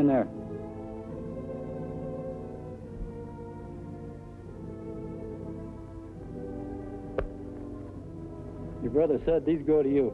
in there. Your brother said these go to you.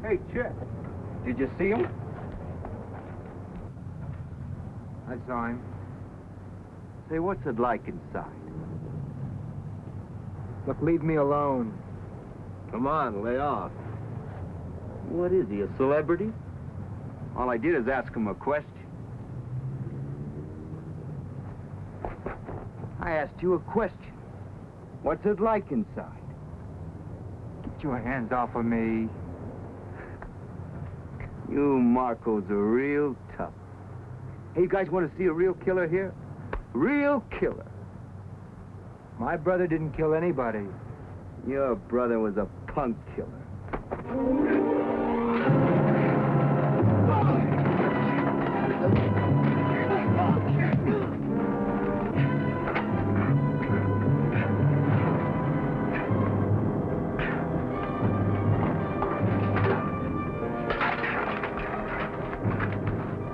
Hey, Chet, did you see him? I saw him. Say, what's it like inside? Look, leave me alone. Come on, lay off. What is he, a celebrity? All I did is ask him a question. I asked you a question. What's it like inside? Get your hands off of me. You Marcos are real tough. Hey, you guys want to see a real killer here? Real killer. My brother didn't kill anybody. Your brother was a punk killer.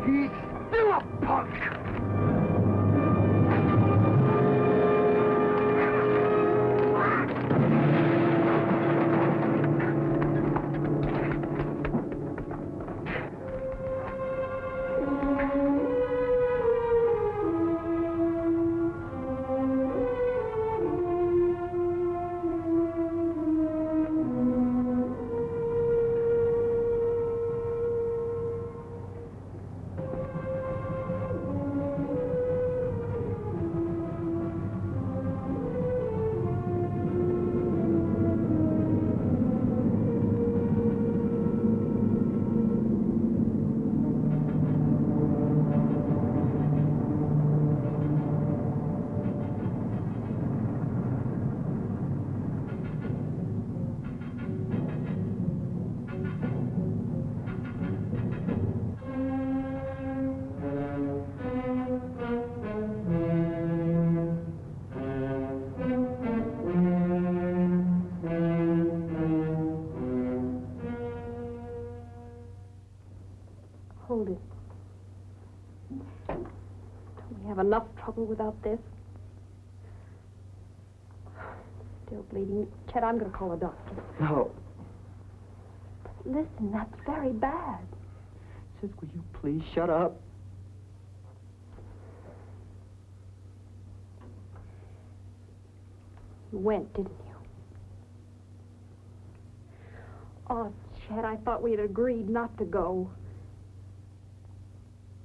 He's still a punk! Hold it. Don't we have enough trouble without this? Still bleeding. Chet, I'm going to call a doctor. No. Listen, that's very bad. Sis, will you please shut up? You went, didn't you? Oh, Chet, I thought we had agreed not to go.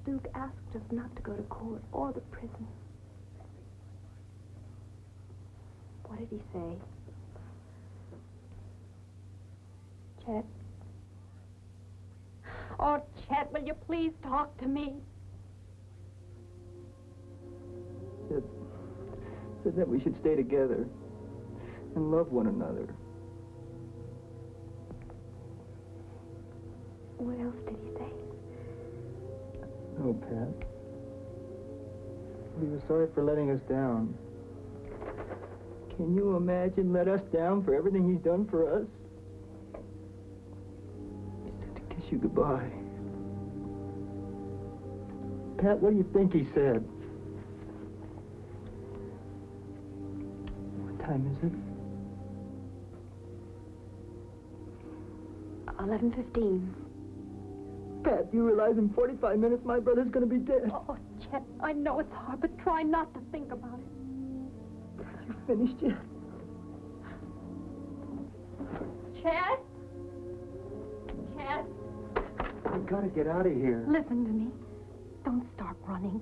Duke asked us not to go to court or the prison. What did he say? Chet? Oh, Chet, will you please talk to me? Said that we should stay together and love one another. What else did he say? No, Pat. We were sorry for letting us down. Can you imagine let us down for everything he's done for us? He said to kiss you goodbye. Pat, what do you think he said? What time is it? 11:15. Pat, you realize in 45 minutes my brother's gonna be dead. Oh, Chet, I know it's hard, but try not to think about it. You finished yet? Chet? Chet? We gotta get out of here. Listen to me. Don't start running.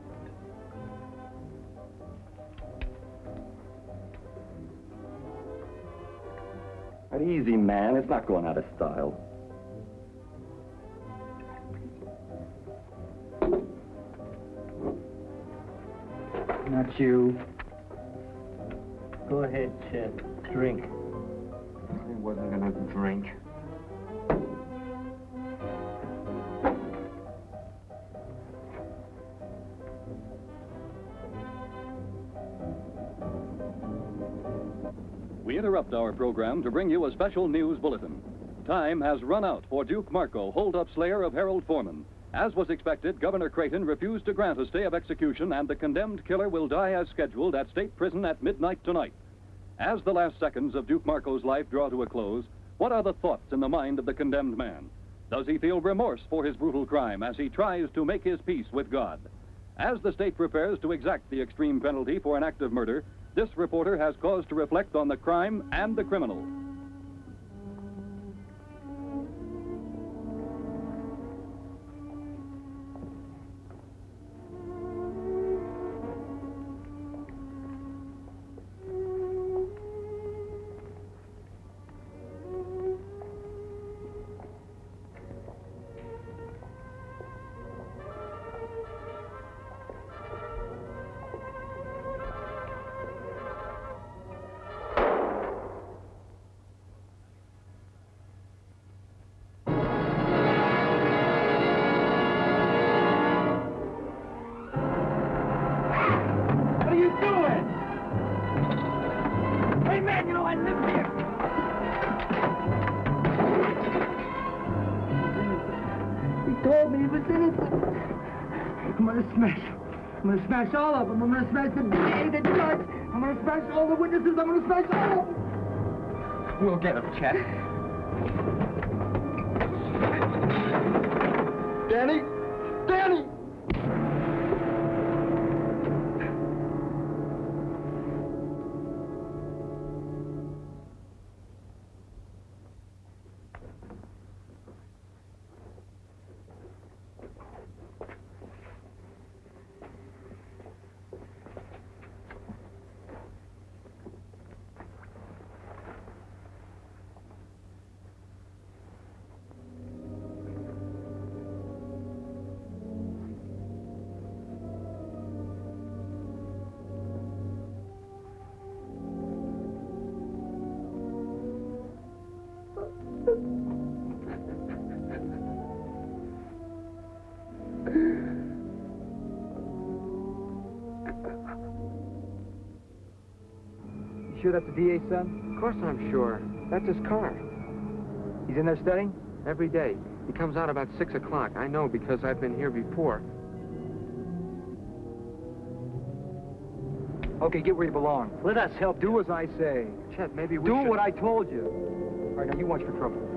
Easy, man. It's not going out of style. Not you. Go ahead, Chet. Drink. I wasn't gonna drink. We interrupt our program to bring you a special news bulletin. Time has run out for Duke Marco, hold-up slayer of Harold Foreman. As was expected, Governor Creighton refused to grant a stay of execution, and the condemned killer will die as scheduled at state prison at midnight tonight. As the last seconds of Duke Marco's life draw to a close, what are the thoughts in the mind of the condemned man? Does he feel remorse for his brutal crime as he tries to make his peace with God? As the state prepares to exact the extreme penalty for an act of murder, this reporter has cause to reflect on the crime and the criminal. I'm gonna smash all of them. I'm gonna smash the DA, the judge. I'm gonna smash all the witnesses. I'm gonna smash all of them. We'll get him, Chet. Danny! Danny! You sure that's the DA's son? Of course I'm sure. That's his car. He's in there studying? Every day. He comes out about 6 o'clock. I know because I've been here before. Okay, get where you belong. Let us help Do as I say. Chet, maybe we Do should... what I told you. All right, now you watch for trouble.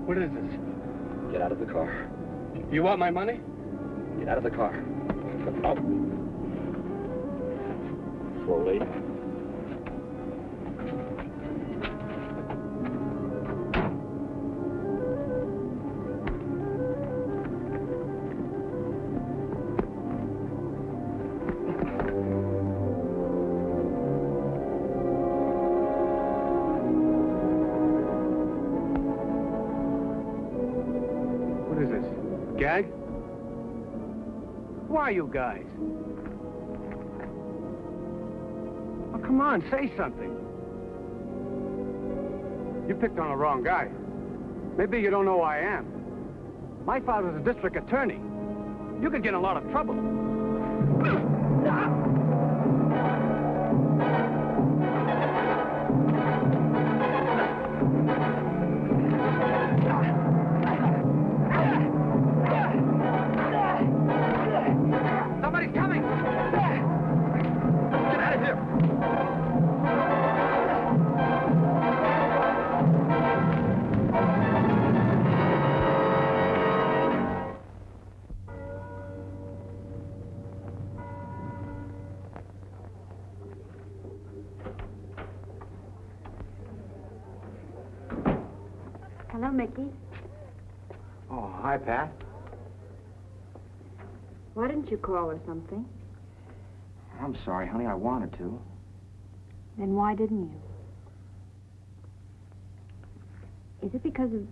What is this? Get out of the car. You want my money? Get out of the car. Oh. Slowly. Gag? Who are you guys? Oh, come on, say something. You picked on the wrong guy. Maybe you don't know who I am. My father's a district attorney. You could get in a lot of trouble. Somebody's coming! Get out of here! Hello, Mickey. Oh, hi, Pat. Why didn't you call or something? I'm sorry, honey. I wanted to. Then why didn't you? Is it because of...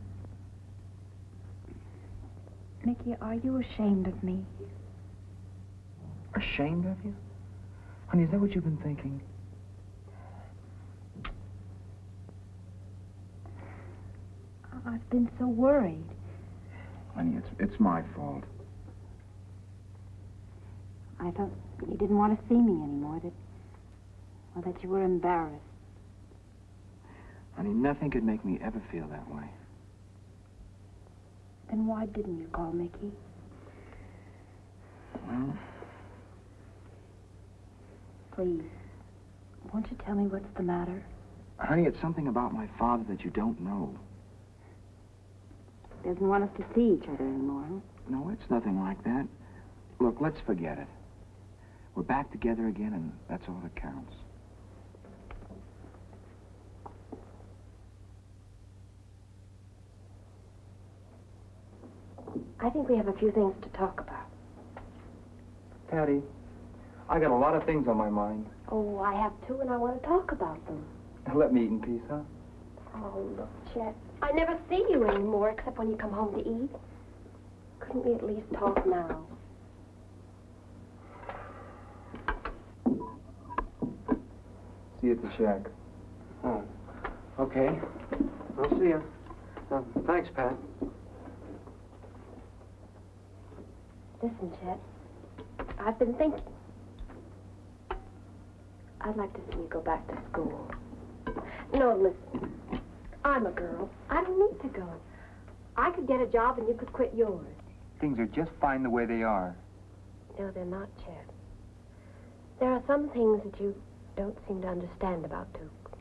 Mickey, are you ashamed of me? Ashamed of you? Honey, is that what you've been thinking? I've been so worried. Honey, it's my fault. I thought you didn't want to see me anymore, that you were embarrassed. Honey, nothing could make me ever feel that way. Then why didn't you call, Mickey? Well, Please, won't you tell me what's the matter? honey, it's something about my father that you don't know. Doesn't want us to see each other anymore, huh? No, it's nothing like that. Look, let's forget it. We're back together again, and that's all that counts. I think we have a few things to talk about. Patty, I got a lot of things on my mind. Oh, I have too, and I want to talk about them. Let me eat in peace, huh? Oh, look, Chet. I never see you anymore except when you come home to eat. Couldn't we at least talk now? See you at the shack. Oh, okay. I'll see you. Thanks, Pat. Listen, Chet. I've been thinking. I'd like to see you go back to school. No, listen. I'm a girl. I don't need to go. I could get a job and you could quit yours. Things are just fine the way they are. No, they're not, Chet. There are some things that you don't seem to understand about Duke.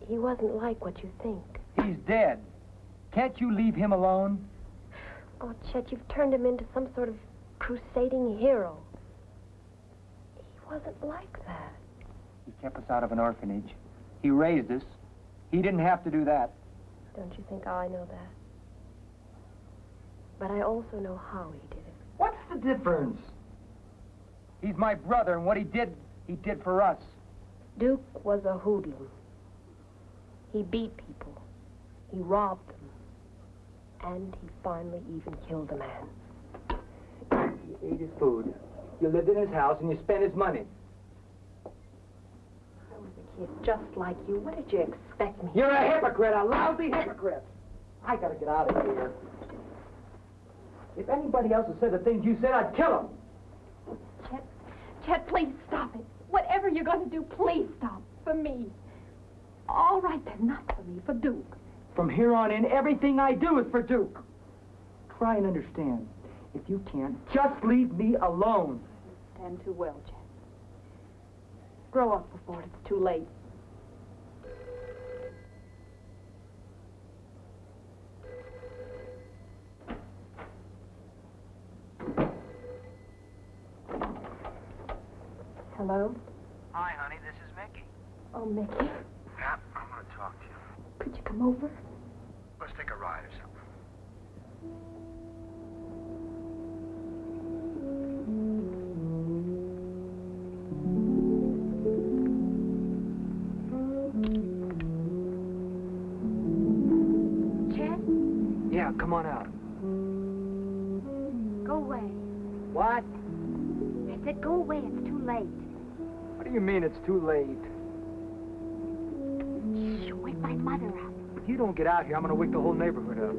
He wasn't like what you think. He's dead. Can't you leave him alone? Oh, Chet, you've turned him into some sort of crusading hero. He wasn't like that. He kept us out of an orphanage. He raised us. He didn't have to do that. Don't you think I know that? But I also know how he did it. What's the difference? He's my brother, and what he did for us. Duke was a hoodlum. He beat people. He robbed them. And he finally even killed a man. He ate his food. You lived in his house, and you spent his money. I was a kid just like you. What did you expect me? You're a hypocrite, a lousy hypocrite. I gotta get out of here. If anybody else had said the things you said, I'd kill him. Chet, please stop it. Whatever you're going to do, please stop. For me. All right, then, not for me, for Duke. From here on in, everything I do is for Duke. Try and understand. If you can't, just leave me alone. Stand too well, Chet. Grow up before it's too late. Hello? Hi, honey. This is Mickey. Oh, Mickey. Pat, I want to talk to you. Could you come over? Let's take a ride or something. Chet? Yeah, come on out. Go away. What? I said go away. It's too late. What do you mean it's too late? Shh, wake my mother up. If you don't get out here, I'm gonna wake the whole neighborhood up.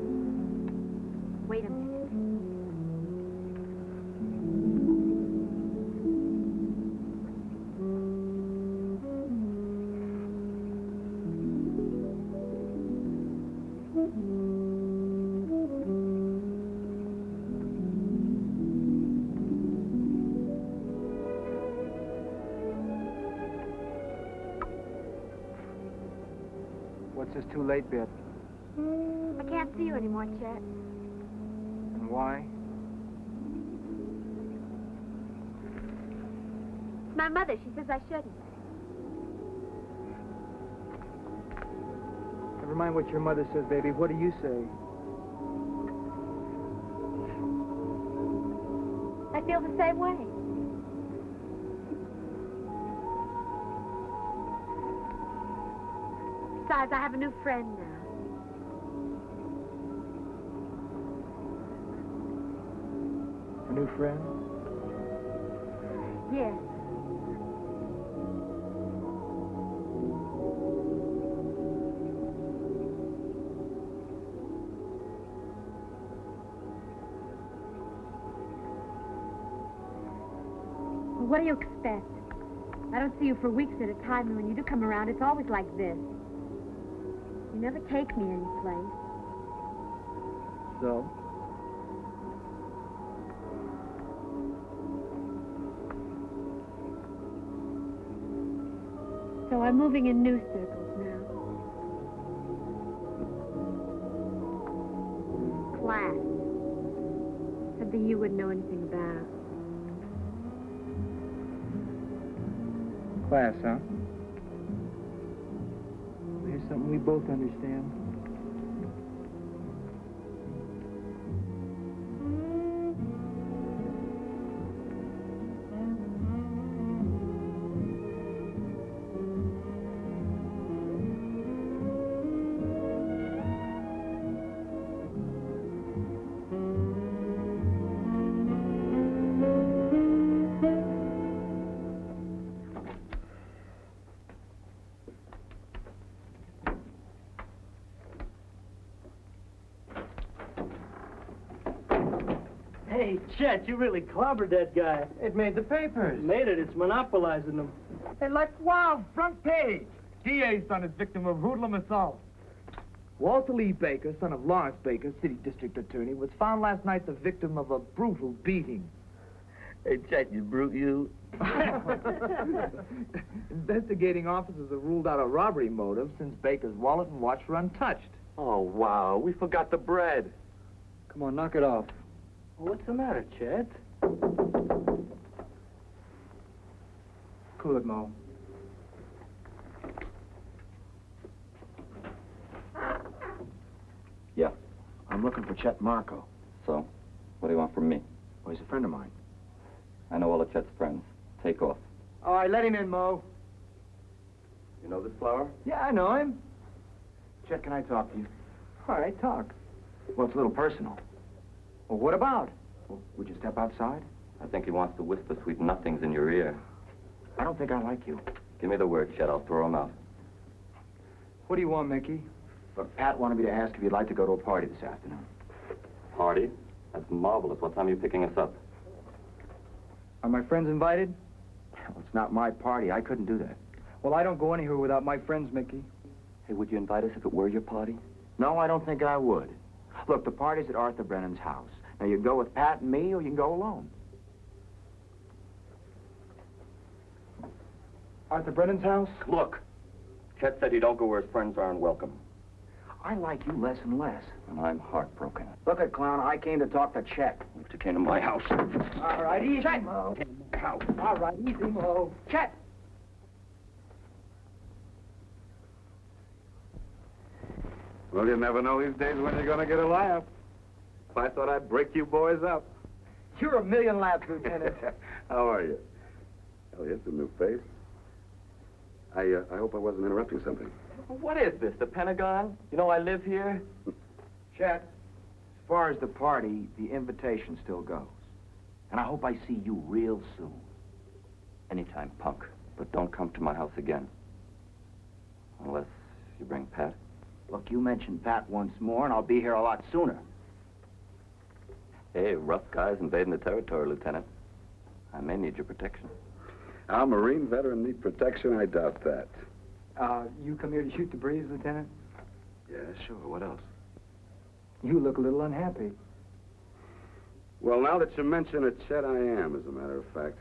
Wait a minute. What's this too late bit? I can't see you anymore, Chet. And why? My mother, she says I shouldn't. Never mind what your mother says, baby. What do you say? I feel the same way. Besides, I have a new friend now. A new friend? Yes. Well, what do you expect? I don't see you for weeks at a time, and when you do come around, it's always like this. You never take me anyplace. So? So I'm moving in new circles now. Class. Something you wouldn't know anything about. Class, huh? Here's something we both understand. Hey, Chet, you really clobbered that guy. It made the papers. Made it. It's monopolizing them. Hey, like, wow, front page. DA's son is victim of hoodlum assault. Walter Lee Baker, son of Lawrence Baker, city district attorney, was found last night the victim of a brutal beating. Hey, Chet, you brute, you. Investigating officers have ruled out a robbery motive since Baker's wallet and watch were untouched. Oh, wow. We forgot the bread. Come on, knock it off. Well, what's the matter, Chet? Cool it, Mo. Yeah. I'm looking for Chet Marco. So, what do you want from me? Well, he's a friend of mine. I know all of Chet's friends. Take off. All right, let him in, Mo. You know this flower? Yeah, I know him. Chet, can I talk to you? All right, talk. Well, it's a little personal. Well, what about? Well, would you step outside? I think he wants to whisper sweet nothings in your ear. I don't think I like you. Give me the word, Chet. I'll throw him out. What do you want, Mickey? Look, Pat wanted me to ask if you'd like to go to a party this afternoon. Party? That's marvelous. What time are you picking us up? Are my friends invited? Well, it's not my party. I couldn't do that. Well, I don't go anywhere without my friends, Mickey. Hey, would you invite us if it were your party? No, I don't think I would. Look, the party's at Arthur Brennan's house. Now, you can go with Pat and me, or you can go alone. Arthur Brennan's house? Look, Chet said he don't go where his friends aren't welcome. I like you less and less. And I'm heartbroken. Look at Clown, I came to talk to Chet. You came to my house. All right, easy, Mo. How? All right, easy, Mo. Chet! Well, you never know these days when you're going to get a laugh. I thought I'd break you boys up. You're a million laughs, Lieutenant. How are you? Elliot, a new face. I hope I wasn't interrupting something. What is this, the Pentagon? You know I live here? Chet, as far as the party, the invitation still goes. And I hope I see you real soon. Anytime, punk. But don't come to my house again. Unless you bring Pat. Look, you mention Pat once more, and I'll be here a lot sooner. Hey, rough guys invading the territory, Lieutenant. I may need your protection. Our Marine veteran need protection? I doubt that. You come here to shoot the breeze, Lieutenant? Yeah, sure. What else? You look a little unhappy. Well, now that you mention it, Chet, I am, as a matter of fact.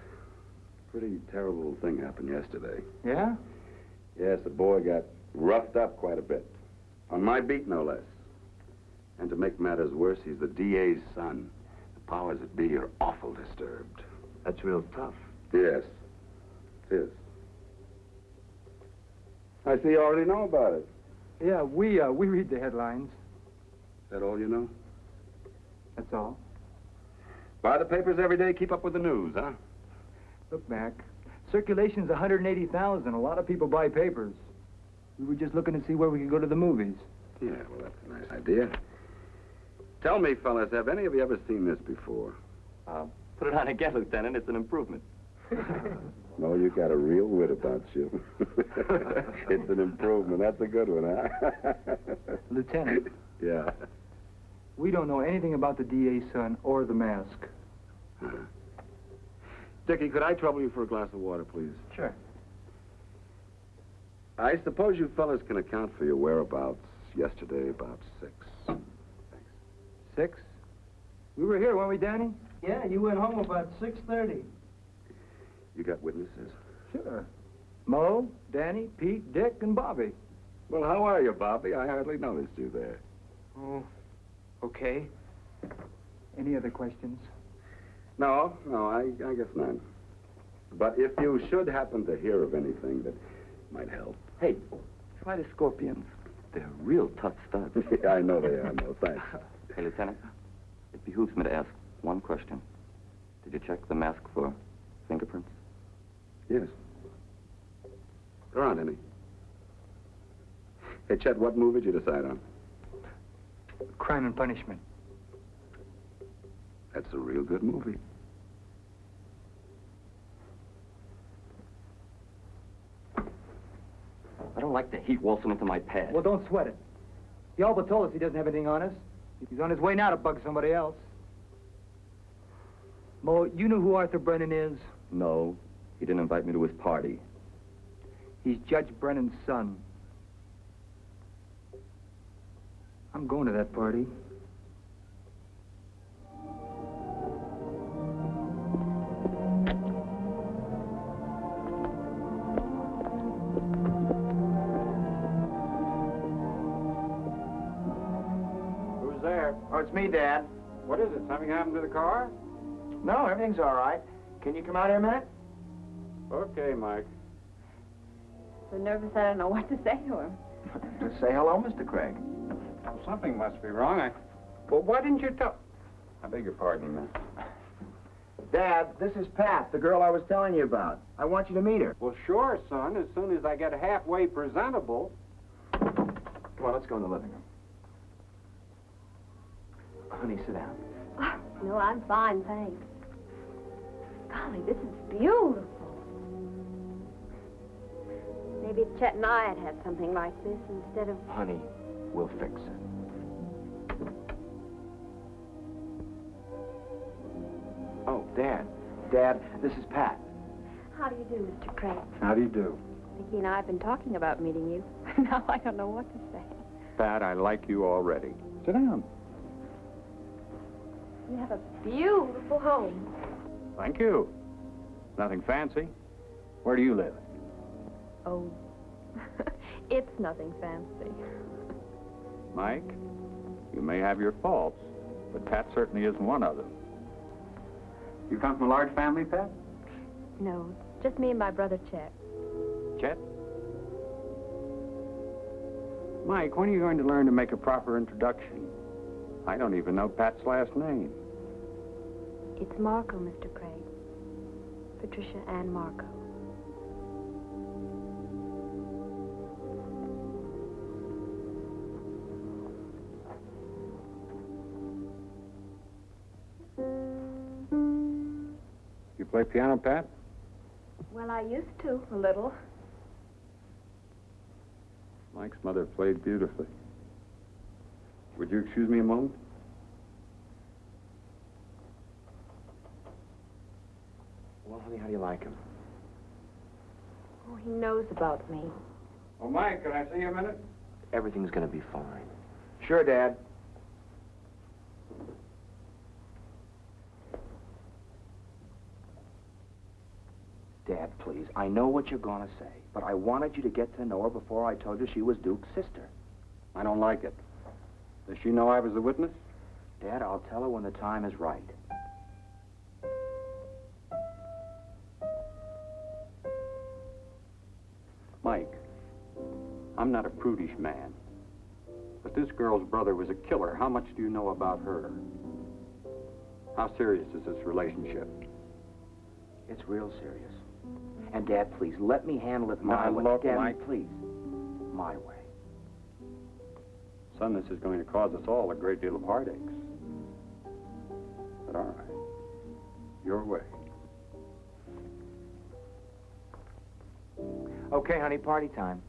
Pretty terrible thing happened yesterday. Yeah? Yes, the boy got roughed up quite a bit. On my beat, no less. And to make matters worse, he's the DA's son. The powers that be are awful disturbed. That's real tough. Yes, it is. I see you already know about it. Yeah, we read the headlines. Is that all you know? That's all. Buy the papers every day, keep up with the news, huh? Look, Mac, circulation's 180,000. A lot of people buy papers. We were just looking to see where we could go to the movies. Yeah, well, that's a nice idea. Tell me, fellas, have any of you ever seen this before? Put it on again, Lieutenant. It's an improvement. No, you got a real wit about you. It's an improvement. That's a good one, huh? Lieutenant. Yeah. We don't know anything about the DA's son or the mask. Dickie, could I trouble you for a glass of water, please? Sure. I suppose you fellas can account for your whereabouts yesterday about 6. 6? We were here, weren't we, Danny? Yeah, you went home about 6:30. You got witnesses? Sure. Mo, Danny, Pete, Dick, and Bobby. Well, how are you, Bobby? I hardly noticed you there. Oh, okay. Any other questions? No, I guess none. But if you should happen to hear of anything that might help. Hey, try the scorpions. They're real tough studs. Yeah, I know they are, Mo. Thanks. Hey, Lieutenant, it behooves me to ask one question. Did you check the mask for fingerprints? Yes. There aren't any. Hey, Chet, what movie did you decide on? Crime and Punishment. That's a real good movie. I don't like the heat waltzing into my pad. Well, don't sweat it. Yalba told us he doesn't have anything on us. He's on his way now to bug somebody else. Mo, you know who Arthur Brennan is? No, he didn't invite me to his party. He's Judge Brennan's son. I'm going to that party. Who's there? Oh, it's me, Dad. What is it? Something happened to the car? No, everything's all right. Can you come out here a minute? Okay, Mike. So nervous I don't know what to say to him. Just say hello, Mr. Craig. Well, something must be wrong. Well, why didn't you tell... I beg your pardon, man. Dad, this is Pat, the girl I was telling you about. I want you to meet her. Well, sure, son. As soon as I get halfway presentable. Come on, let's go in the living room. Honey, sit down. No, I'm fine, thanks. Golly, this is beautiful. Maybe if Chet and I had had something like this instead of... Honey, we'll fix it. Oh, Dad. Dad, this is Pat. How do you do, Mr. Craig? How do you do? Vicki and I have been talking about meeting you. Now I don't know what to say. Pat, I like you already. Sit down. You have a beautiful home. Thank you. Nothing fancy. Where do you live? Oh, it's nothing fancy. Mike, you may have your faults, but Pat certainly isn't one of them. You come from a large family, Pat? No, just me and my brother Chet. Chet? Mike, when are you going to learn to make a proper introduction? I don't even know Pat's last name. It's Marco, Mr. Craig. Patricia and Marco. You play piano, Pat? Well, I used to, a little. Mike's mother played beautifully. Would you excuse me a moment? Well, honey, how do you like him? Oh, he knows about me. Oh, Mike, can I see you a minute? Everything's gonna be fine. Sure, Dad. Dad, please, I know what you're gonna say, but I wanted you to get to know her before I told you she was Duke's sister. I don't like it. Does she know I was the witness? Dad, I'll tell her when the time is right. Mike, I'm not a prudish man. this girl's brother was a killer, how much do you know about her? How serious is this relationship? It's real serious. And, Dad, please, let me handle it my Now, way. look, Dad, Mike. please. My way. Son, this is going to cause us all a great deal of heartaches. But all right. Your way. Okay, honey, party time.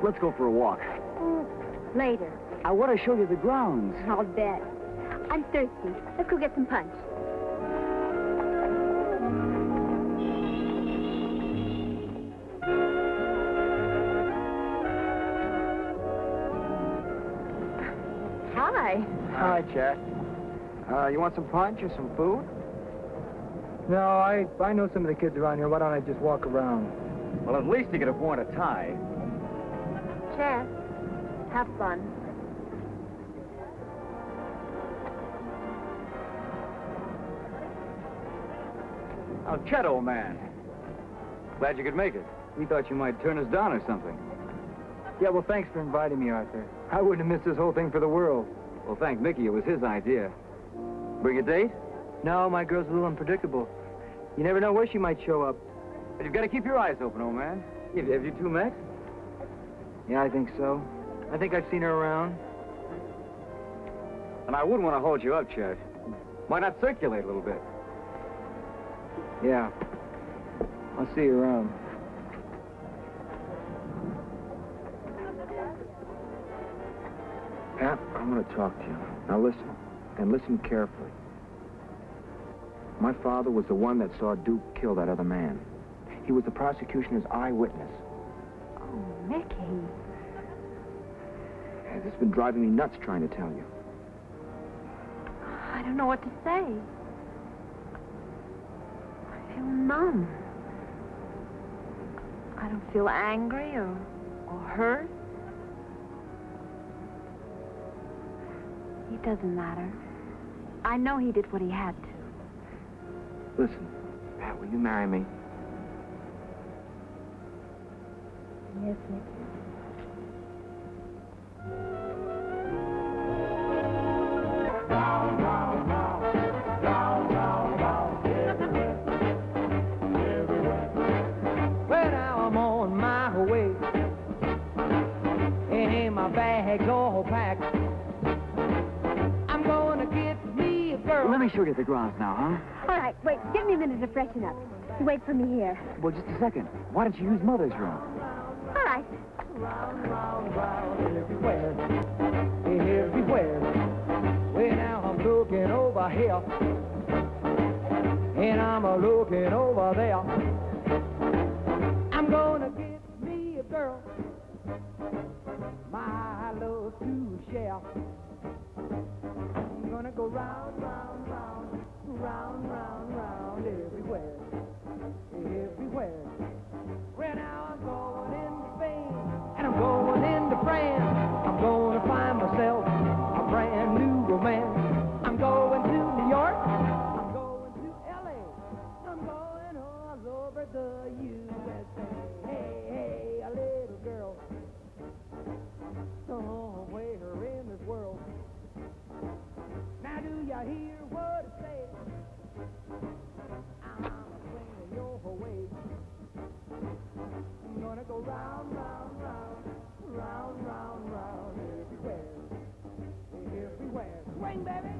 Let's go for a walk. Later. I want to show you the grounds. I'll bet. I'm thirsty. Let's go get some punch. Hi. Hi, Chet. You want some punch or some food? No, I know some of the kids around here. Why don't I just walk around? Well, at least you could have worn a tie. Chef, have fun. Oh, Chet, old man. Glad you could make it. We thought you might turn us down or something. Yeah, well, thanks for inviting me, Arthur. I wouldn't have missed this whole thing for the world. Well, thank Mickey. It was his idea. Bring a date? No, my girl's a little unpredictable. You never know where she might show up. But you've got to keep your eyes open, old man. Have you two met? Yeah, I think so. I think I've seen her around. And I wouldn't want to hold you up, Chet. Why not circulate a little bit? Yeah. I'll see you around. Pat, I'm going to talk to you. Now listen, and listen carefully. My father was the one that saw Duke kill that other man. He was the prosecutioner's eyewitness. Oh, Mickey. And it's been driving me nuts trying to tell you. I don't know what to say. I feel numb. I don't feel angry or hurt. It doesn't matter. I know he did what he had to. Listen, Pat, will you marry me? Yes, Mickey. Well, now I'm on my way, and my bag's all packed. I'm gonna get me a girl. Let me show you the grounds now, huh? All right, wait. Give me a minute to freshen up. You wait for me here. Well, just a second. Why don't you use Mother's room? All right. Round, round, everywhere, everywhere. Well, now I'm looking over here, and I'm looking over there. I'm gonna get me a girl, my love to share. I'm gonna go round, round, round, round, round, round, everywhere, everywhere. Well, now I'm going into Spain, and I'm going into France. I'm going to find myself a brand new romance. I'm going to New York, I'm going to L.A., I'm going all over the USA. Hey, hey, a little girl, somewhere in this world. Now do you hear what I say? I'm gonna go round, round, round, round, round, round, everywhere, everywhere. Swing, baby!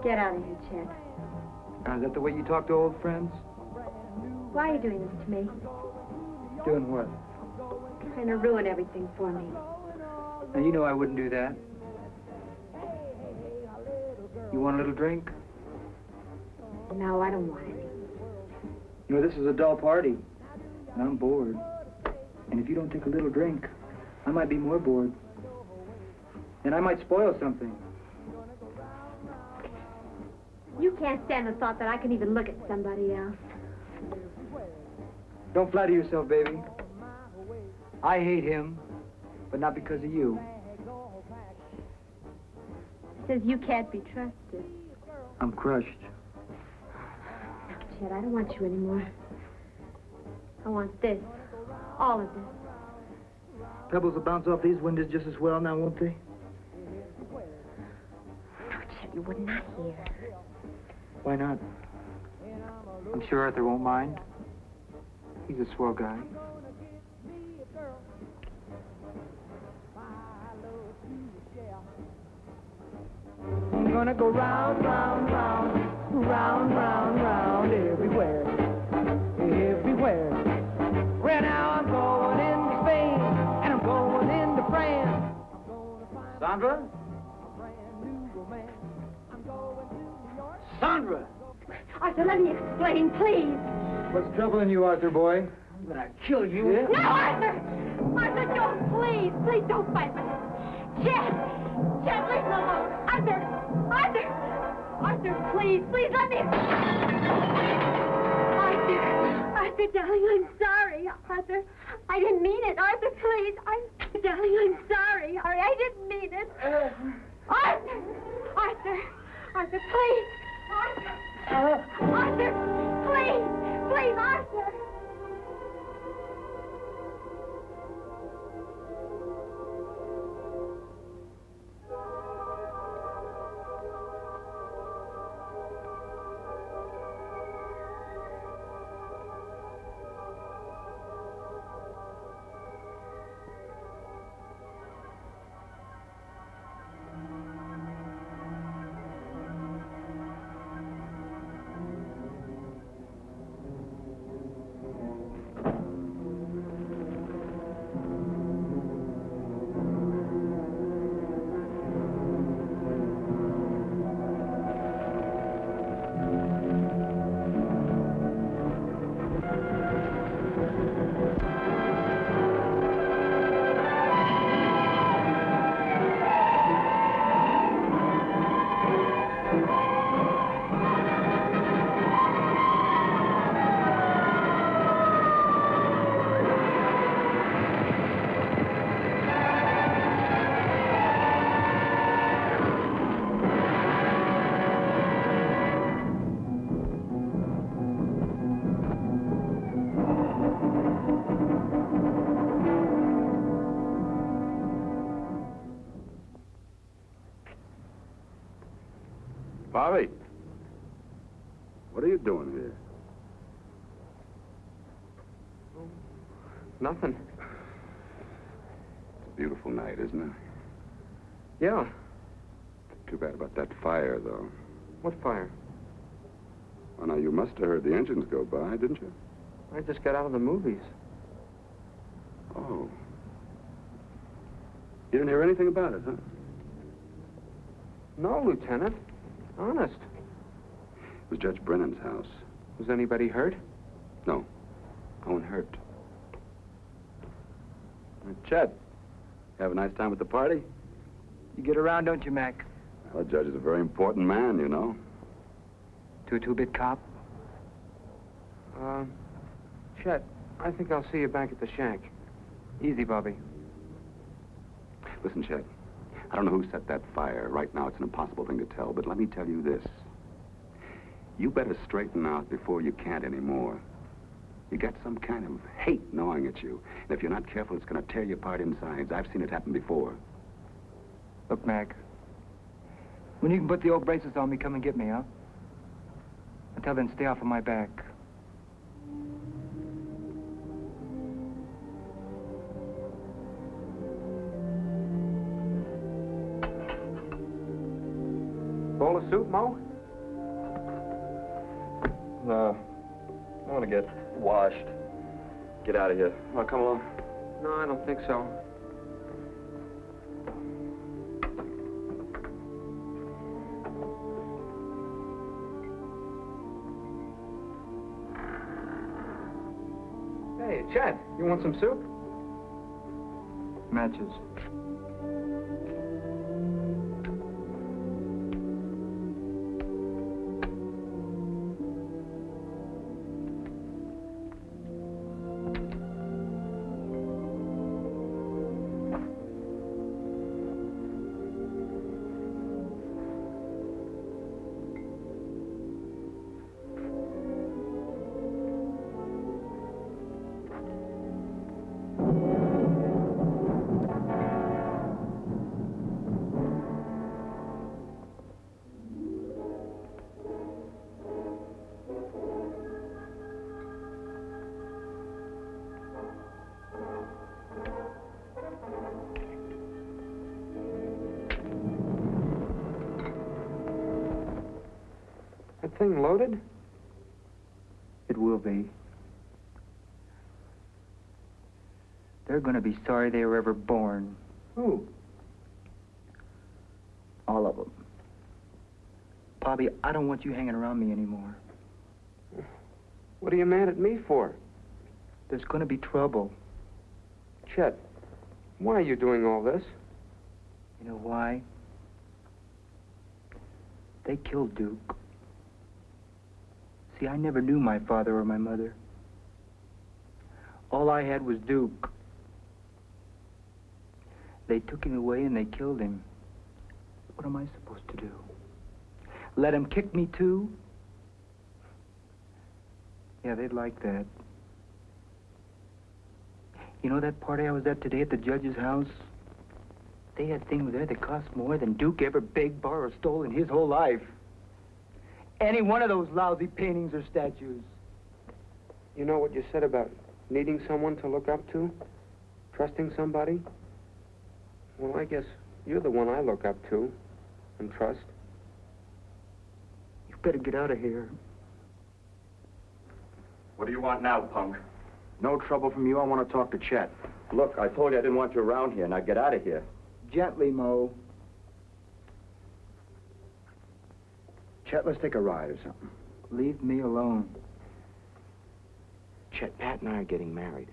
Get out of here, Chet. Is that the way you talk to old friends? Why are you doing this to me? Doing what? Trying to ruin everything for me. Now, you know I wouldn't do that. You want a little drink? No, I don't want any. You know, this is a dull party, and I'm bored. And if you don't take a little drink, I might be more bored. And I might spoil something. You can't stand the thought that I can even look at somebody else. Don't flatter yourself, baby. I hate him, but not because of you. Says you can't be trusted. I'm crushed. Chet, I don't want you anymore. I want this. All of this. Pebbles will bounce off these windows just as well now, won't they? No, Chet, you would not hear. Why not? I'm sure Arthur won't mind. He's a swell guy. I'm gonna go round, round, round, round, round, round, everywhere, everywhere. Right now I'm going into Spain, and I'm going into France. Sandra? Sandra! Arthur, let me explain, please. What's troubling you, Arthur, boy? I'm gonna kill you. Yeah? No, Arthur! Arthur, don't, please. Please don't fight with him. Chet! Chet, leave him alone. Arthur! Arthur! Arthur, please, please let me... Arthur! Arthur, darling, I'm sorry. Arthur, I didn't mean it. Arthur, please. Darling, I'm sorry. I didn't mean it. Arthur! Arthur! Arthur, please! Arthur! Arthur! Please! Please, Arthur! Bobby, what are you doing here? Nothing. It's a beautiful night, isn't it? Yeah. Too bad about that fire, though. What fire? Well, now, you must have heard the engines go by, didn't you? I just got out of the movies. Oh. You didn't hear anything about it, huh? No, Lieutenant. Honest. It was Judge Brennan's house. Was anybody hurt? No. No one hurt. Chet, you have a nice time at the party? You get around, don't you, Mac? Well, the judge is a very important man, you know. To a two-bit cop? Chet, I think I'll see you back at the shack. Easy, Bobby. Listen, Chet, I don't know who set that fire. Right now, it's an impossible thing to tell, but let me tell you this. You better straighten out before you can't anymore. You got some kind of hate gnawing at you. And if you're not careful, it's going to tear you apart insides. I've seen it happen before. Look, Mac. When you can put the old braces on me, come and get me, huh? Until then, stay off of my back. Bowl of soup, Mo? No. I want to get washed. Get out of here. Want to come along? No, I don't think so. Hey, Chet, you want some soup? Matches. That thing loaded? It will be. They're going to be sorry they were ever born. Who? All of them. Bobby, I don't want you hanging around me anymore. What are you mad at me for? There's going to be trouble. Chet, why are you doing all this? You know why? They killed Duke. See, I never knew my father or my mother. All I had was Duke. They took him away and they killed him. What am I supposed to do? Let him kick me too? Yeah, they'd like that. You know that party I was at today at the judge's house? They had things there that cost more than Duke ever begged, borrowed, or stole in his whole life. Any one of those lousy paintings or statues. You know what you said about needing someone to look up to? Trusting somebody? Well, I guess you're the one I look up to and trust. You better get out of here. What do you want now, punk? No trouble from you. I want to talk to Chet. Look, I told you I didn't want you around here. Now get out of here. Gently, Mo. Chet, let's take a ride or something. Leave me alone. Chet, Pat and I are getting married.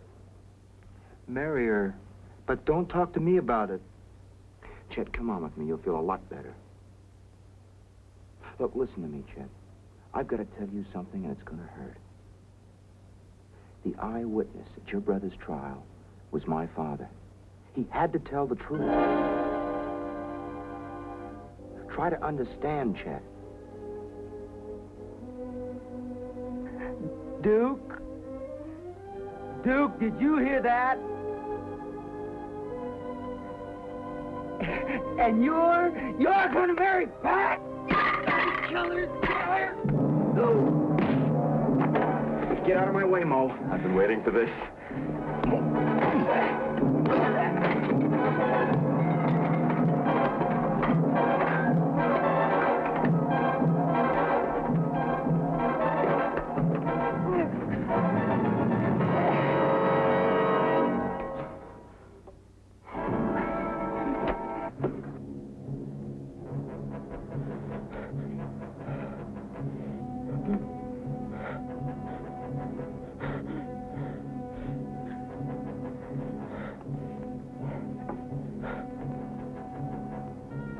Marry her. But don't talk to me about it. Chet, come on with me. You'll feel a lot better. Look, listen to me, Chet. I've got to tell you something, and it's going to hurt. The eyewitness at your brother's trial was my father. He had to tell the truth. Try to understand, Chet. Duke? Duke, did you hear that? And you're going to marry Pat? Killer's killer! Get out of my way, Mo. I've been waiting for this.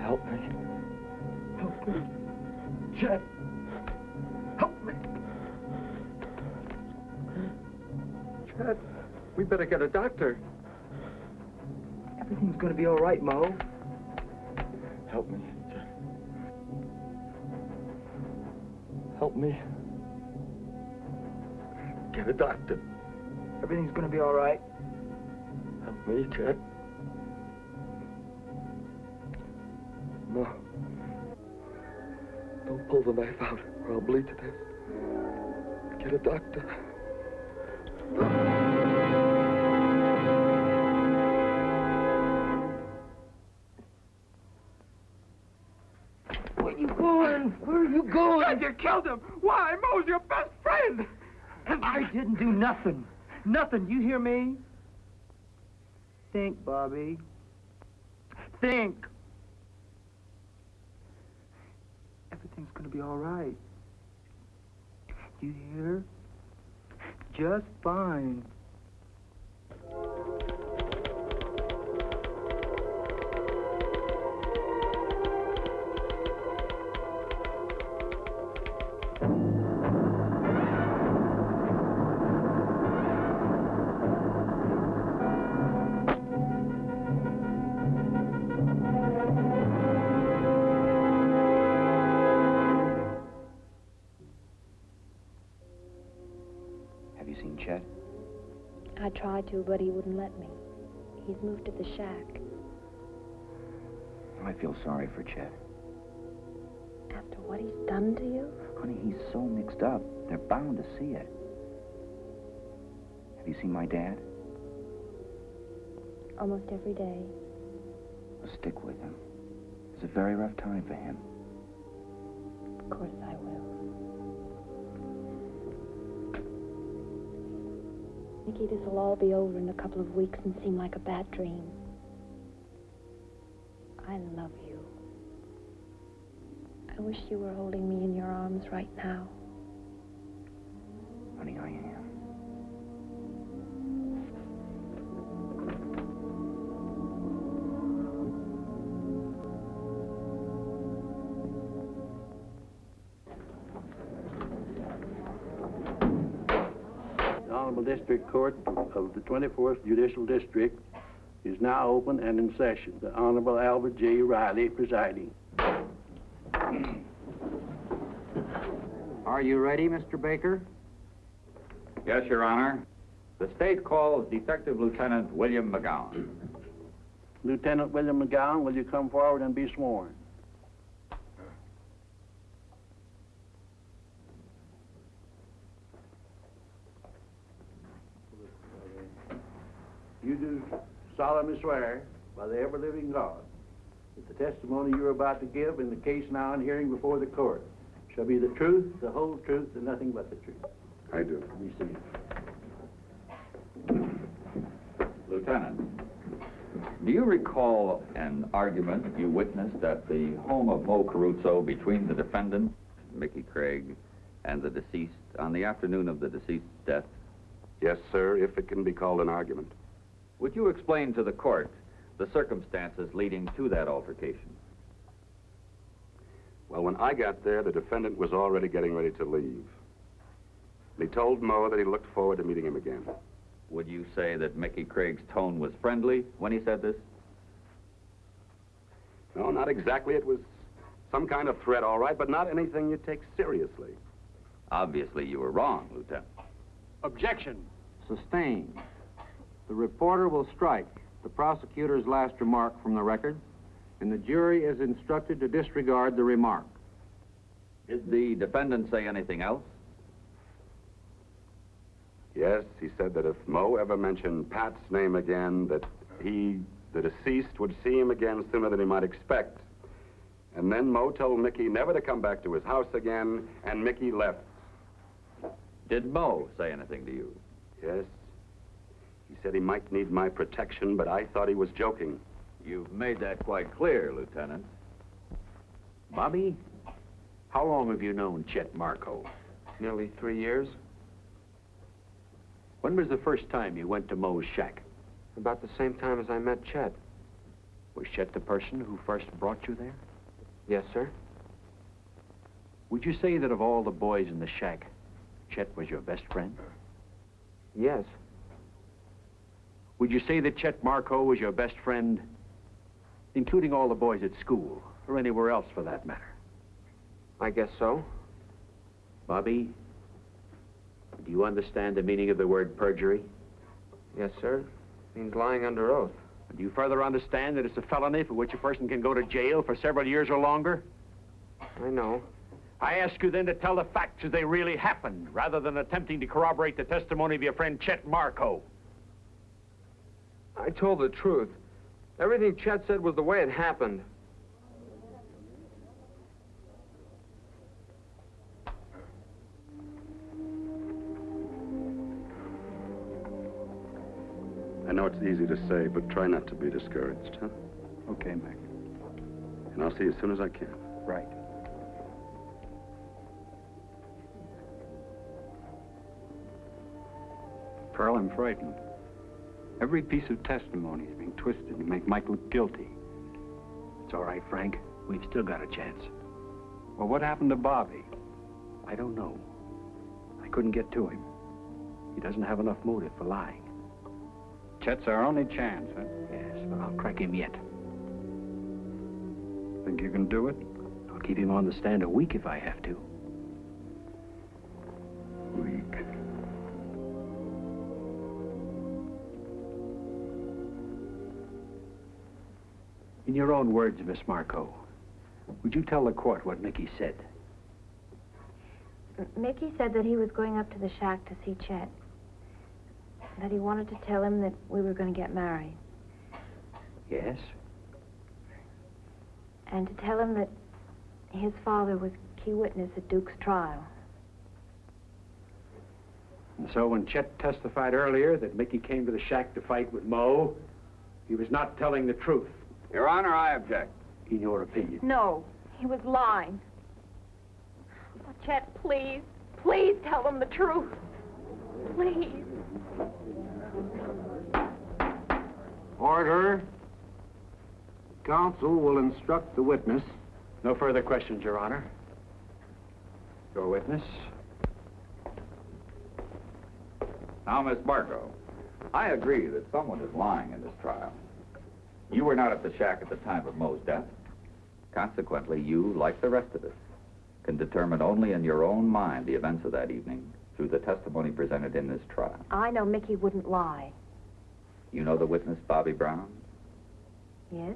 Help me. Help me. Chet. Help me. Chet. We better get a doctor. Everything's gonna be all right, Mo. Help me. Help me. Get a doctor. Everything's gonna be all right. Help me, Chet. No. Don't pull the knife out or I'll bleed to death. Get a doctor. Where you going? Where are you going? God, you killed him! Why? Mo's your best friend! And I didn't do nothing. Nothing. You hear me? Think, Bobby. Think. Everything's gonna be all right. You hear? Just fine. Have you seen Chet? I tried to, but he wouldn't let me. He's moved to the shack. I feel sorry for Chet. After what he's done to you? Honey, he's so mixed up. They're bound to see it. Have you seen my dad? Almost every day. Well, stick with him. It's a very rough time for him. Of course I will. Mickey, this will all be over in a couple of weeks and seem like a bad dream. I love you. I wish you were holding me in your arms right now. Honey, I am. Honorable District Court of the 24th Judicial District is now open and in session. The Honorable Albert J. Riley presiding. Are you ready, Mr. Baker? Yes, Your Honor. The state calls Detective Lieutenant William McGowan. Lieutenant William McGowan, will you come forward and be sworn? You do solemnly swear by the ever-living God that the testimony you are about to give in the case now in hearing before the court shall be the truth, the whole truth, and nothing but the truth. I do. Be seated. Lieutenant, do you recall an argument you witnessed at the home of Mo Caruso between the defendant, Mickey Craig, and the deceased on the afternoon of the deceased's death? Yes, sir, if it can be called an argument. Would you explain to the court the circumstances leading to that altercation? Well, when I got there, the defendant was already getting ready to leave. He told Mo that he looked forward to meeting him again. Would you say that Mickey Craig's tone was friendly when he said this? No, not exactly. It was some kind of threat, all right, but not anything you'd take seriously. Obviously, you were wrong, Lieutenant. Objection. Sustained. The reporter will strike the prosecutor's last remark from the record, and the jury is instructed to disregard the remark. Did the defendant say anything else? Yes, he said that if Mo ever mentioned Pat's name again, that he, the deceased, would see him again sooner than he might expect. And then Mo told Mickey never to come back to his house again, and Mickey left. Did Mo say anything to you? Yes. He said he might need my protection, but I thought he was joking. You've made that quite clear, Lieutenant. Bobby, how long have you known Chet Marco? Nearly 3 years. When was the first time you went to Mo's shack? About the same time as I met Chet. Was Chet the person who first brought you there? Yes, sir. Would you say that of all the boys in the shack, Chet was your best friend? Yes. would you say that Chet Marco was your best friend, including all the boys at school, or anywhere else for that matter? I guess so. Bobby, do you understand the meaning of the word perjury? Yes, sir. Means lying under oath. Do you further understand that it's a felony for which a person can go to jail for several years or longer? I know. I ask you then to tell the facts as they really happened, rather than attempting to corroborate the testimony of your friend Chet Marco. I told the truth. Everything Chet said was the way it happened. I know it's easy to say, but try not to be discouraged, huh? Okay, Mac. And I'll see you as soon as I can. Right. Pearl, I'm frightened. Every piece of testimony is being twisted to make Mike look guilty. It's all right, Frank. We've still got a chance. Well, what happened to Bobby? I don't know. I couldn't get to him. He doesn't have enough motive for lying. Chet's our only chance, huh? Yes, but I'll crack him yet. Think you can do it? I'll keep him on the stand a week if I have to. Weak. In your own words, Miss Marco, would you tell the court what Mickey said? Mickey said that he was going up to the shack to see Chet. That he wanted to tell him that we were going to get married. Yes? And to tell him that his father was key witness at Duke's trial. And so when Chet testified earlier that Mickey came to the shack to fight with Mo, he was not telling the truth. Your Honor, I object. In your opinion. No, he was lying. Oh, Chet, please, please tell them the truth. Please. Order. Counsel will instruct the witness. No further questions, Your Honor. Your witness. Now, Miss Marco, I agree that someone is lying in this trial. You were not at the shack at the time of Mo's death. Consequently, you, like the rest of us, can determine only in your own mind the events of that evening through the testimony presented in this trial. I know Mickey wouldn't lie. You know the witness, Bobby Brown? Yes?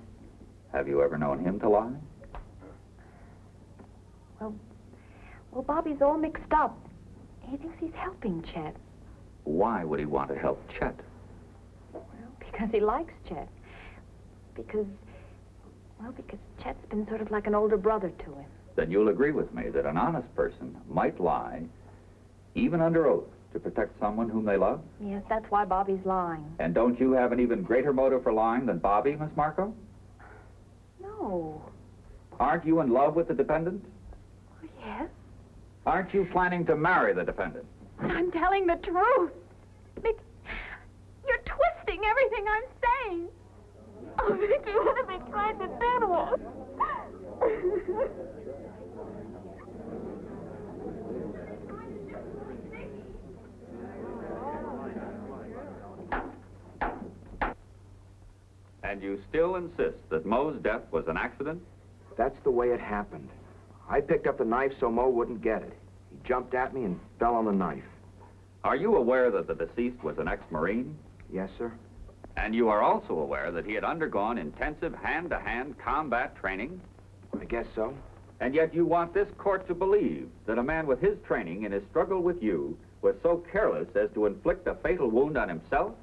Have you ever known him to lie? Well, Bobby's all mixed up. He thinks he's helping Chet. Why would he want to help Chet? Well, because he likes Chet. Because Chet's been sort of like an older brother to him. Then you'll agree with me that an honest person might lie, even under oath, to protect someone whom they love? Yes, that's why Bobby's lying. And don't you have an even greater motive for lying than Bobby, Miss Marco? No. Aren't you in love with the defendant? Oh, yes. Aren't you planning to marry the defendant? But I'm telling the truth. Mickey, you're twisting everything I'm saying. Oh, Mickey, what have they tried to do to us? And you still insist that Mo's death was an accident? That's the way it happened. I picked up the knife so Mo wouldn't get it. He jumped at me and fell on the knife. Are you aware that the deceased was an ex-Marine? Yes, sir. And you are also aware that he had undergone intensive hand-to-hand combat training? I guess so. And yet you want this court to believe that a man with his training in his struggle with you was so careless as to inflict a fatal wound on himself?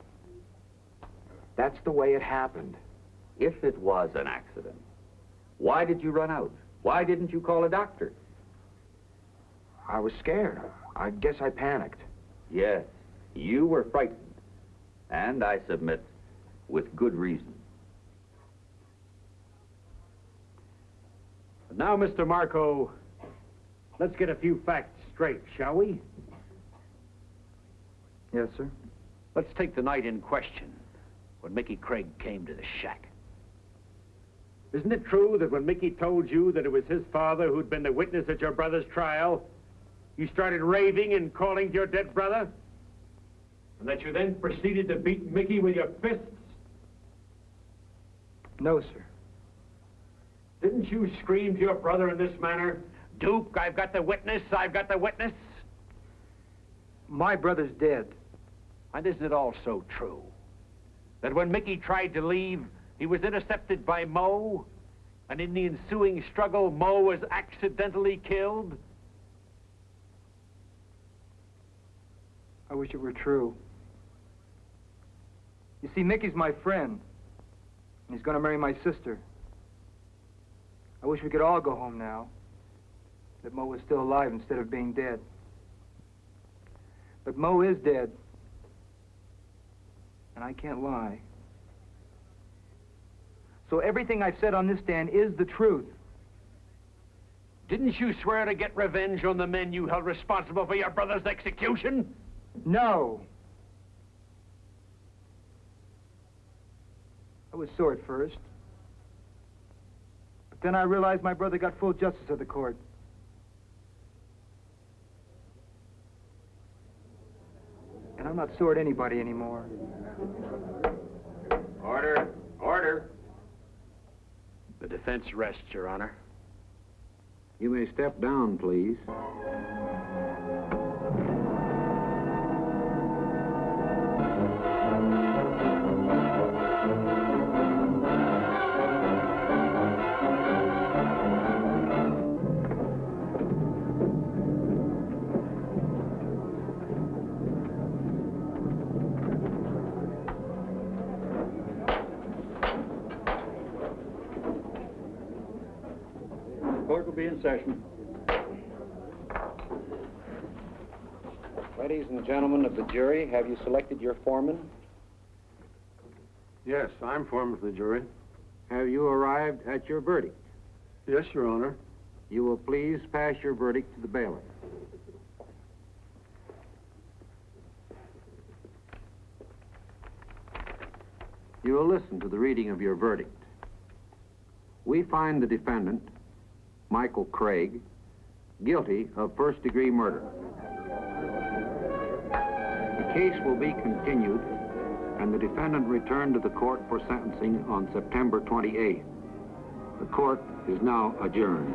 That's the way it happened. If it was an accident, why did you run out? Why didn't you call a doctor? I was scared. I guess I panicked. Yes, you were frightened. And I submit, with good reason. Now, Mr. Marco, let's get a few facts straight, shall we? Yes, sir. Let's take the night in question, when Mickey Craig came to the shack. Isn't it true that when Mickey told you that it was his father who'd been the witness at your brother's trial, you started raving and calling to your dead brother? And that you then proceeded to beat Mickey with your fists? No, sir. Didn't you scream to your brother in this manner? Duke, I've got the witness, I've got the witness. My brother's dead. And isn't it also true that when Mickey tried to leave, he was intercepted by Moe, and in the ensuing struggle, Moe was accidentally killed? I wish it were true. You see, Mickey's my friend. And he's going to marry my sister. I wish we could all go home now. That Moe was still alive instead of being dead. But Moe is dead. And I can't lie. So everything I've said on this stand is the truth. Didn't you swear to get revenge on the men you held responsible for your brother's execution? No. I was sore at first. But then I realized my brother got full justice of the court. And I'm not sore at anybody anymore. Order. Order. The defense rests, Your Honor. You may step down, please. Court will be in session. Ladies and gentlemen of the jury, have you selected your foreman? Yes, I'm foreman for the jury. Have you arrived at your verdict? Yes, Your Honor. You will please pass your verdict to the bailiff. You will listen to the reading of your verdict. We find the defendant, Michael Craig, guilty of first-degree murder. The case will be continued and the defendant returned to the court for sentencing on September 28th. The court is now adjourned.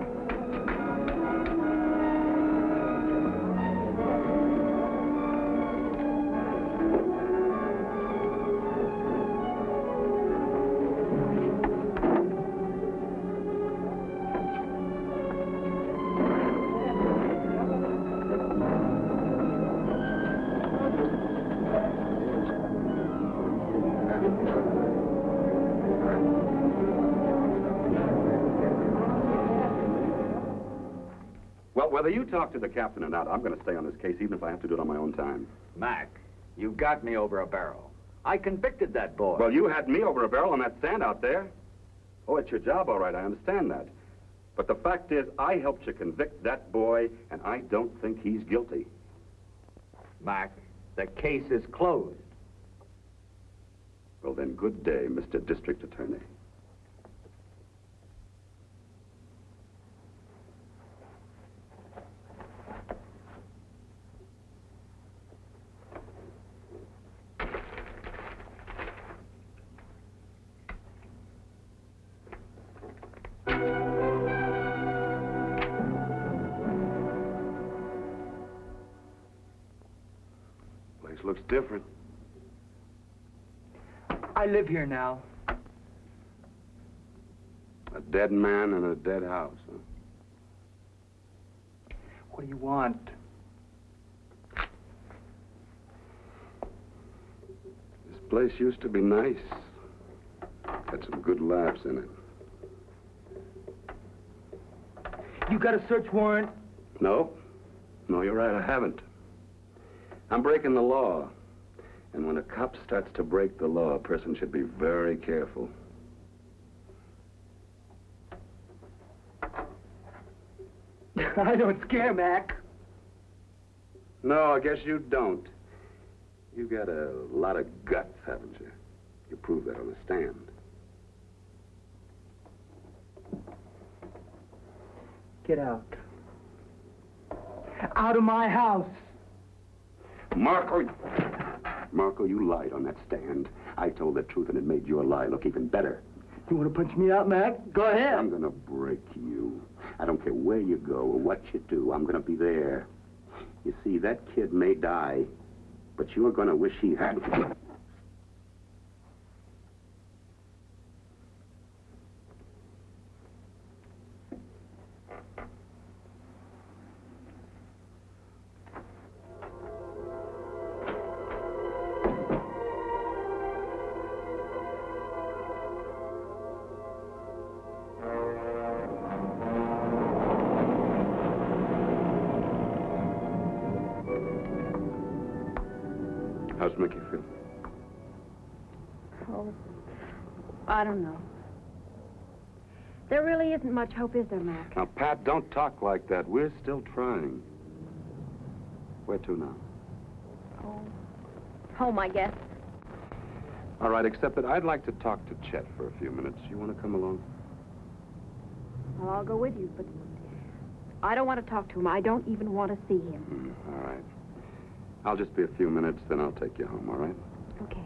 Well, whether you talk to the captain or not, I'm going to stay on this case, even if I have to do it on my own time. Mac, you've got me over a barrel. I convicted that boy. Well, you had me over a barrel on that stand out there. Oh, it's your job, all right, I understand that. But the fact is, I helped you convict that boy, and I don't think he's guilty. Mac, the case is closed. Well, then, good day, Mr. District Attorney. Place looks different. I live here now. A dead man in a dead house, huh? What do you want? This place used to be nice. Had some good laughs in it. You got a search warrant? No. No, you're right, I haven't. I'm breaking the law. And when a cop starts to break the law, a person should be very careful. I don't scare, Mac. No, I guess you don't. You've got a lot of guts, haven't you? You proved that on the stand. Get out. Out of my house. Mark, or... Marco, you lied on that stand. I told the truth, and it made your lie look even better. You want to punch me out, Mac? Go ahead. I'm going to break you. I don't care where you go or what you do. I'm going to be there. You see, that kid may die, but you're going to wish he hadn't. How's Mickey feel? Oh, I don't know. There really isn't much hope, is there, Mac? Now, Pat, don't talk like that. We're still trying. Where to now? Oh, home, I guess. All right, except that I'd like to talk to Chet for a few minutes. You want to come along? Well, I'll go with you, but I don't want to talk to him. I don't even want to see him. All right. I'll just be a few minutes, then I'll take you home, all right? Okay.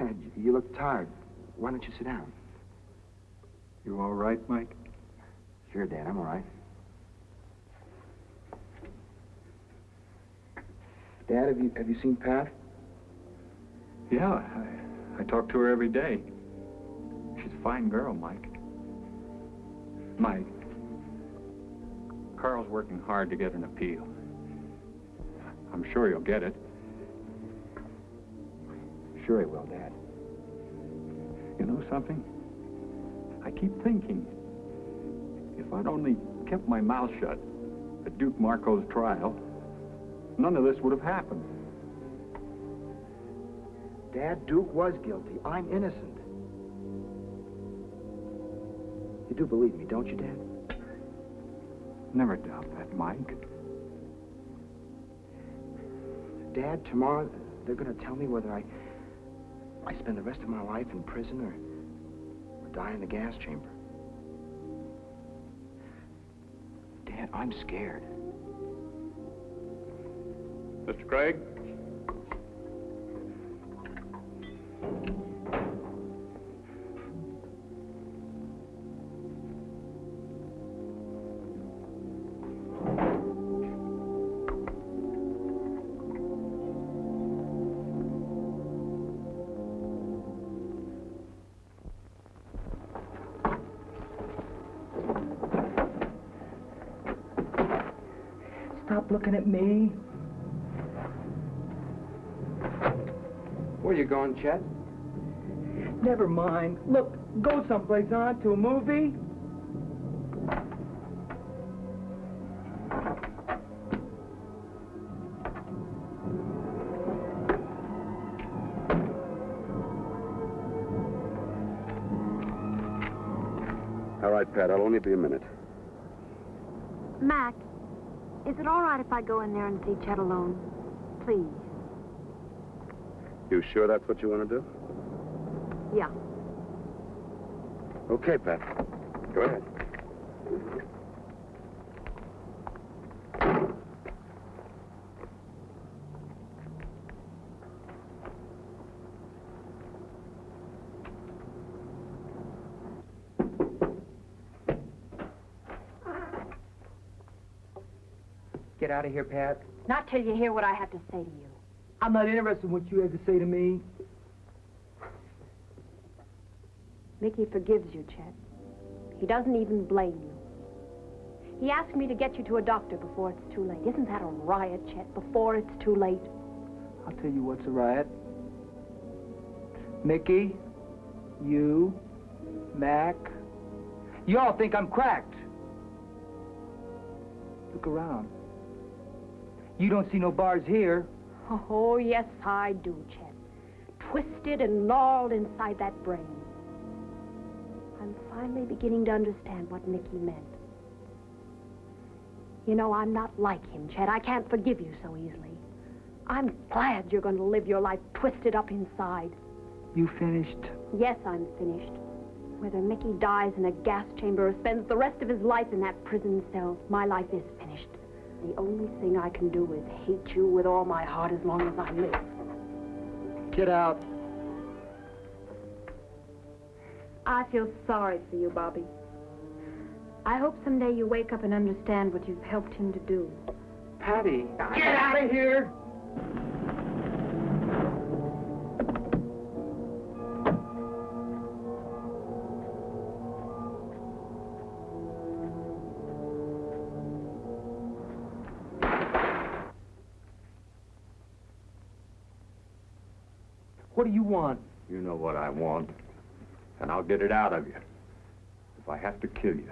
Dad, you look tired. Why don't you sit down? You all right, Mike? Sure, Dad, I'm all right. Dad, have you seen Pat? Yeah, I talk to her every day. She's a fine girl, Mike. Mike, Carl's working hard to get an appeal. I'm sure he'll get it. Sure he will, Dad. You know something? I keep thinking, if I'd only kept my mouth shut at Duke Marco's trial, none of this would have happened. Dad, Duke was guilty. I'm innocent. You do believe me, don't you, Dad? Never doubt that, Mike. Dad, tomorrow they're going to tell me whether I spend the rest of my life in prison or die in the gas chamber. Dad, I'm scared. Mr. Craig? Stop looking at me. Where you going, Chet? Never mind. Look, go someplace, huh? To a movie? All right, Pat, I'll only be a minute. Mac, is it all right if I go in there and see Chet alone? Please. You sure that's what you want to do? Yeah. Okay, Pat. Go ahead. Get out of here, Pat. Not till you hear what I have to say to you. I'm not interested in what you have to say to me. Mickey forgives you, Chet. He doesn't even blame you. He asked me to get you to a doctor before it's too late. Isn't that a riot, Chet? Before it's too late. I'll tell you what's a riot. Mickey, you, Mac, You all think I'm cracked. Look around. You don't see no bars here. Oh, yes, I do, Chet. Twisted and gnarled inside that brain. I'm finally beginning to understand what Mickey meant. You know, I'm not like him, Chet. I can't forgive you so easily. I'm glad you're going to live your life twisted up inside. You finished? Yes, I'm finished. Whether Mickey dies in a gas chamber or spends the rest of his life in that prison cell, my life is finished. The only thing I can do is hate you with all my heart as long as I live. Get out. I feel sorry for you, Bobby. I hope someday you wake up and understand what you've helped him to do. Patty. Get out of here! What do you want? You know what I want, and I'll get it out of you. If I have to kill you.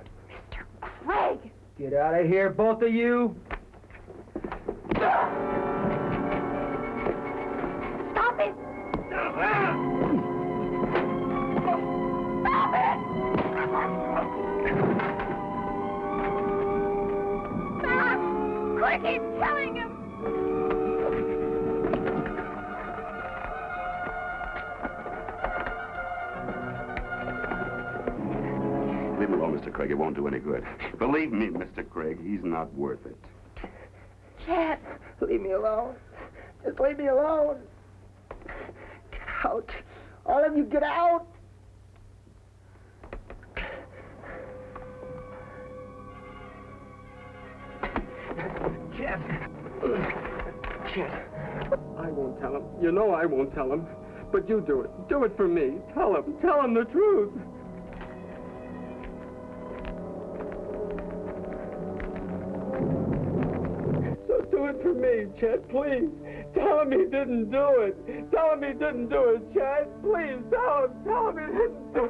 Craig! Get out of here, both of you! Stop it! Stop it! Stop! Quick, he's killing him! Leave him alone, Mr. Craig. It won't do any good. Believe me, Mr. Craig, he's not worth it. Chet, leave me alone. Just leave me alone. Get out. All of you, get out. Chet. Chet. I won't tell him. You know I won't tell him. But you do it. Do it for me. Tell him. Tell him the truth. Do it for me, Chet, please. Tell him he didn't do it. Tell him he didn't do it, Chet. Please, tell him he didn't do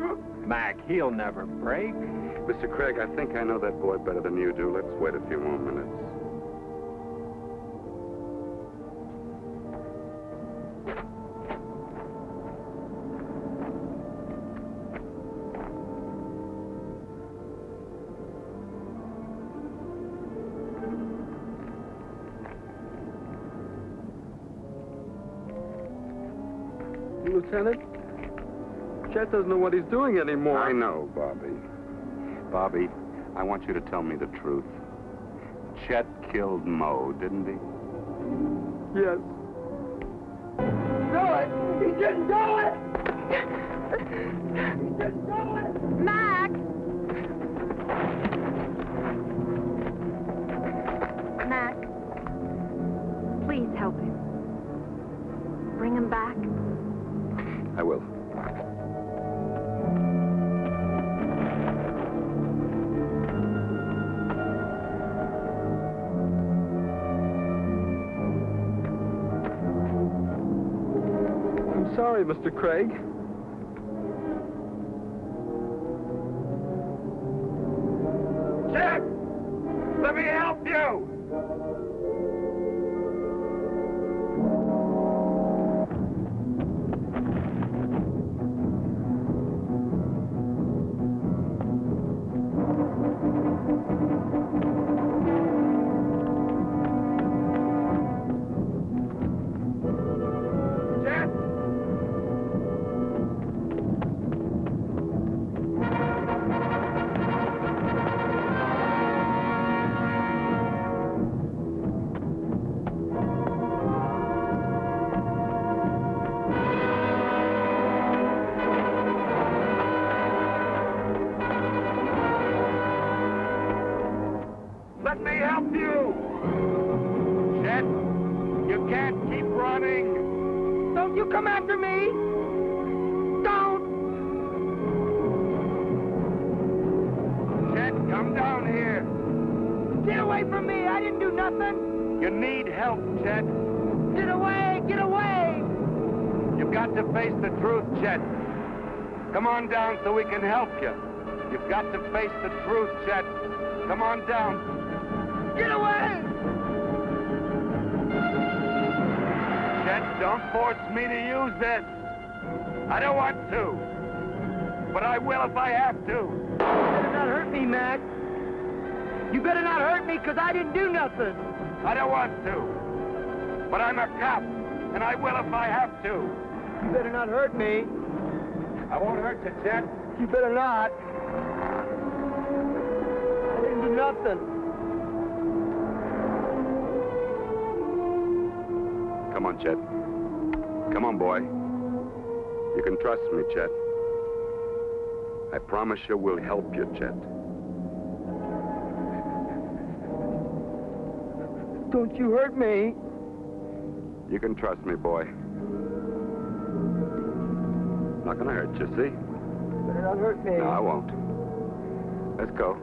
it. Mac, he'll never break. Mr. Craig, I think I know that boy better than you do. Let's wait a few more minutes. Lieutenant, Chet doesn't know what he's doing anymore. I know, Bobby. Bobby, I want you to tell me the truth. Chet killed Mo, didn't he? Yes. Do it! He didn't do it! He didn't do it! Mac! Mac, please help him. Bring him back. I will. I'm sorry, Mr. Craig. Chet! Let me help you! Let me help you! Chet, you can't keep running! Don't you come after me! Don't! Chet, come down here! Get away from me! I didn't do nothing! You need help, Chet. Get away! Get away! You've got to face the truth, Chet. Come on down so we can help you. You've got to face the truth, Chet. Come on down. Get away! Chet, don't force me to use this. I don't want to. But I will if I have to. You better not hurt me, Mac. You better not hurt me, because I didn't do nothing. I don't want to. But I'm a cop, and I will if I have to. You better not hurt me. I won't hurt you, Chet. You better not. I didn't do nothing. Come on, Chet. Come on, boy. You can trust me, Chet. I promise you we'll help you, Chet. Don't you hurt me. You can trust me, boy. Not gonna hurt you, see? You better not hurt me. No, I won't. Let's go.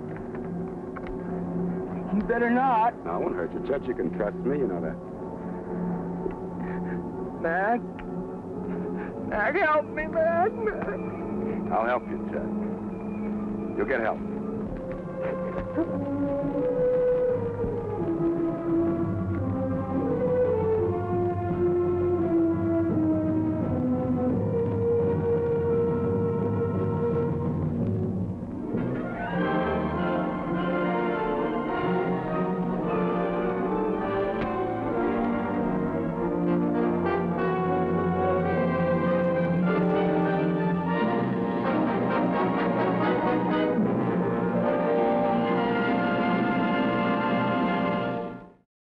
You better not. No, I won't hurt you, Chet. You can trust me, you know that. Mac. Mac, help me, Mac. I'll help you, Chet. You'll get help.